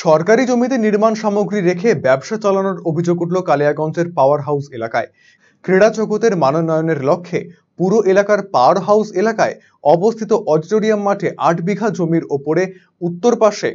সরকারি জমিতে নির্মাণ সামগ্রী রেখে ব্যবসা চালানোর অভিযোগ উঠল কালিয়াগঞ্জের পাওয়ার হাউস এলাকায়। ক্রীড়া জগতের মানোন্নয়নের লক্ষ্যে পুরো এলাকার পাওয়ার হাউস এলাকায় অবস্থিত অডিটোরিয়াম মাঠে ৮ বিঘা জমির ওপরে উত্তর পাশে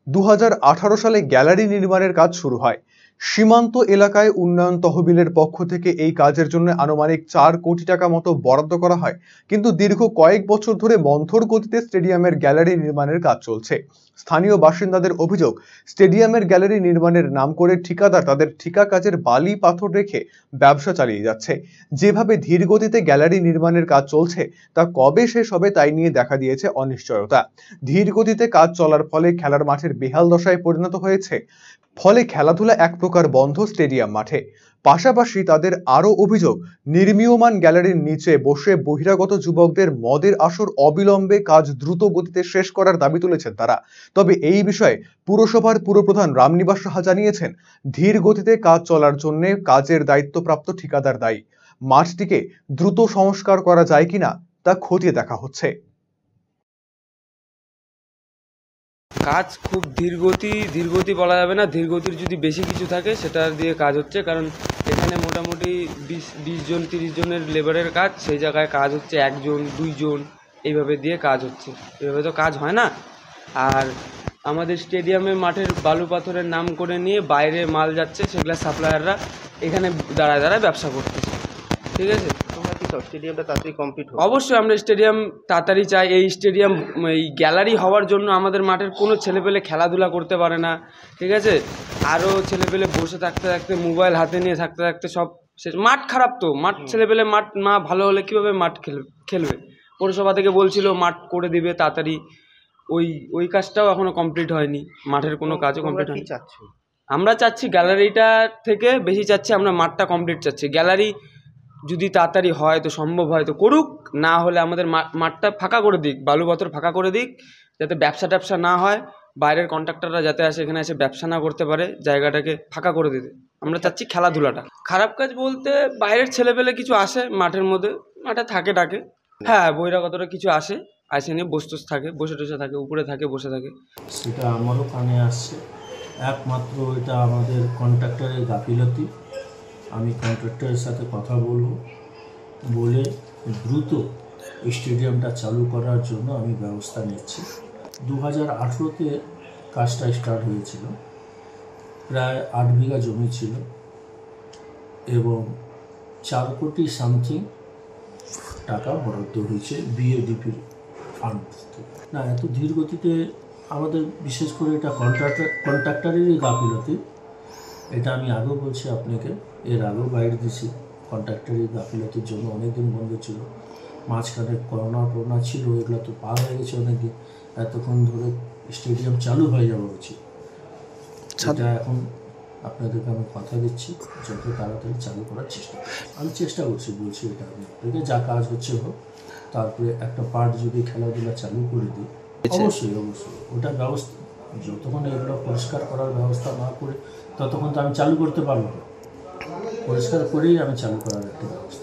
২০১৮ সালে গ্যালারি নির্মাণের কাজ শুরু হয়। সীমান্ত এলাকায় উন্নয়ন তহবিলের পক্ষ থেকে এই কাজের জন্য আনুমানিক ৪ কোটি টাকা মতো বরাদ্দ করা হয়, কিন্তু দীর্ঘ কয়েক বছর ধরে মন্থর গতিতে স্টেডিয়ামের গ্যালারি নির্মাণের কাজ চলছে। স্থানীয় বাসিন্দাদের অভিযোগ, স্টেডিয়ামের গ্যালারি নির্মাণের নাম করে ঠিকাদার তাদের ঠিকা কাজের বালি পাথর রেখে ব্যবসা চালিয়ে যাচ্ছে। যেভাবে ধীর গতিতে গ্যালারি নির্মাণের কাজ চলছে তা কবে শেষ হবে তাই নিয়ে দেখা দিয়েছে অনিশ্চয়তা। ধীর গতিতে কাজ চলার ফলে খেলার মাঠের বেহাল দশায় পরিণত হয়েছে, ফলে খেলাধুলা এক প্রকার বন্ধ স্টেডিয়াম মাঠে। পাশাপাশি তাদের আরো অভিযোগ, নির্মীয়মান গ্যালারির নিচে বসে বহিরাগত যুবকদের মদের আসর অবিলম্বে কাজ দ্রুত গতিতে শেষ করার দাবি তুলেছেন তারা। তবে এই বিষয়ে পুরসভার পুরপ্রধান রামনিবাস সাহা জানিয়েছেন, ধীর গতিতে কাজ চলার জন্য কাজের দায়িত্বপ্রাপ্ত ঠিকাদার দায়ী। মাঠটিকে দ্রুত সংস্কার করা যায় কিনা তা খতিয়ে দেখা হচ্ছে। কাজ খুব ধীরগতি বলা যাবে না, ধীরগতির যদি বেশি কিছু থাকে সেটা দিয়ে কাজ হচ্ছে। কারণ এখানে মোটামুটি 20 জন 30 জনের লেবারের কাজ, সেই জায়গায় কাজ হচ্ছে 1 জন 2 জন এইভাবে দিয়ে কাজ হচ্ছে। এভাবে তো কাজ হয় না। আর আমাদের স্টেডিয়ামে মাঠের বালু পাথরের নাম করে নিয়ে বাইরে মাল যাচ্ছে, সেগুলো সাপ্লায়াররা এখানে দাঁড়ায় ব্যবসা করতেছে। ঠিক আছে, স্টেডিয়ামটা তাড়াতাড়ি কমপ্লিট হবে। অবশ্যই আমরা স্টেডিয়াম তাড়াতাড়ি চাই। এই স্টেডিয়াম এই গ্যালারি হওয়ার জন্য আমাদের মাঠের কোনো ছেলেপেলে খেলাধুলা করতে পারে না। ঠিক আছে, আরও ছেলেপেলে বসে থাকতে থাকতে মোবাইল হাতে নিয়ে থাকতে থাকতে সব শেষ। মাঠ খারাপ তো, মাঠ ছেলেপেলে মাঠ না ভালো হলে কীভাবে মাঠ খেলবে। পৌরসভা থেকে বলছিল মাঠ করে দিবে তাড়াতাড়ি, ওই কাজটাও এখনও কমপ্লিট হয়নি। মাঠের কোনো কাজও কমপ্লিট হয়নি। আমরা চাচ্ছি গ্যালারিটা থেকে বেশি চাচ্ছি আমরা মাঠটা কমপ্লিট চাচ্ছি। গ্যালারি যদি তাড়াতাড়ি হয় তো সম্ভব হয় তো করুক, না হলে আমাদের মাঠটা ফাঁকা করে দিক, বালু পাথর ফাঁকা করে দিক, যাতে ব্যবসা না হয়, বাইরের কন্ট্রাক্টররা যাতে আসে এখানে এসে ব্যবসা না করতে পারে, জায়গাটাকে ফাঁকা করে দিতে। আমরা চাচ্ছি খেলাধুলাটা। খারাপ কাজ বলতে বাইরের ছেলেপেলে কিছু আসে মাঠের মধ্যে, মাঠে থাকে ডাকে, হ্যাঁ বহিরাগতরা কিছু আসে নিয়ে বসে থাকে, বসে থাকে, উপরে থাকে, বসে থাকে। সেটা আমারও কানে আসছে। একমাত্র এটা আমাদের কন্ট্রাক্টরের গাফিলতি। আমি কন্ট্রাক্টরের সাথে কথা বলে দ্রুত স্টেডিয়ামটা চালু করার জন্য আমি ব্যবস্থা নিচ্ছি। 2018-তে কাজটা স্টার্ট হয়েছিল। প্রায় 8 বিঘা জমি ছিল এবং 4 কোটি সামথিং টাকা বরাদ্দ হয়েছে বিএডিপির ফান্ড থেকে। না, এত ধীর গতিতে আমাদের বিশেষ করে এটা কন্ট্রাক্টরেরই গাফিলতি। এটা আমি আগেও বলছি আপনাকে, এর আগেও গাইড দিছি। কন্ট্রাক্টরের গাফিলতির জন্য অনেকদিন বন্ধ ছিল, মাঝখানে করোনা ছিল, এগুলো তো পার হয়ে গেছে অনেকদিন। এতক্ষণ ধরে স্টেডিয়াম চালু হয়ে যাওয়া উচিত। সেটা এখন আপনাদেরকে আমি কথা দিচ্ছি, যত তাড়াতাড়ি চালু করার আমি চেষ্টা করছি, বলছি এটা আমি আপনাকে, যা কাজ হচ্ছে হোক। তারপরে একটা পার্ট যদি খেলাধুলা চালু করে দিই, অবশ্যই ওটা ব্যবস্থা, যতক্ষণ এগুলো পরিষ্কার করার ব্যবস্থা না করে ততক্ষণ তো আমি চালু করতে পারবো না। পরিষ্কার করেই আমি চালু করার একটা ব্যবস্থা।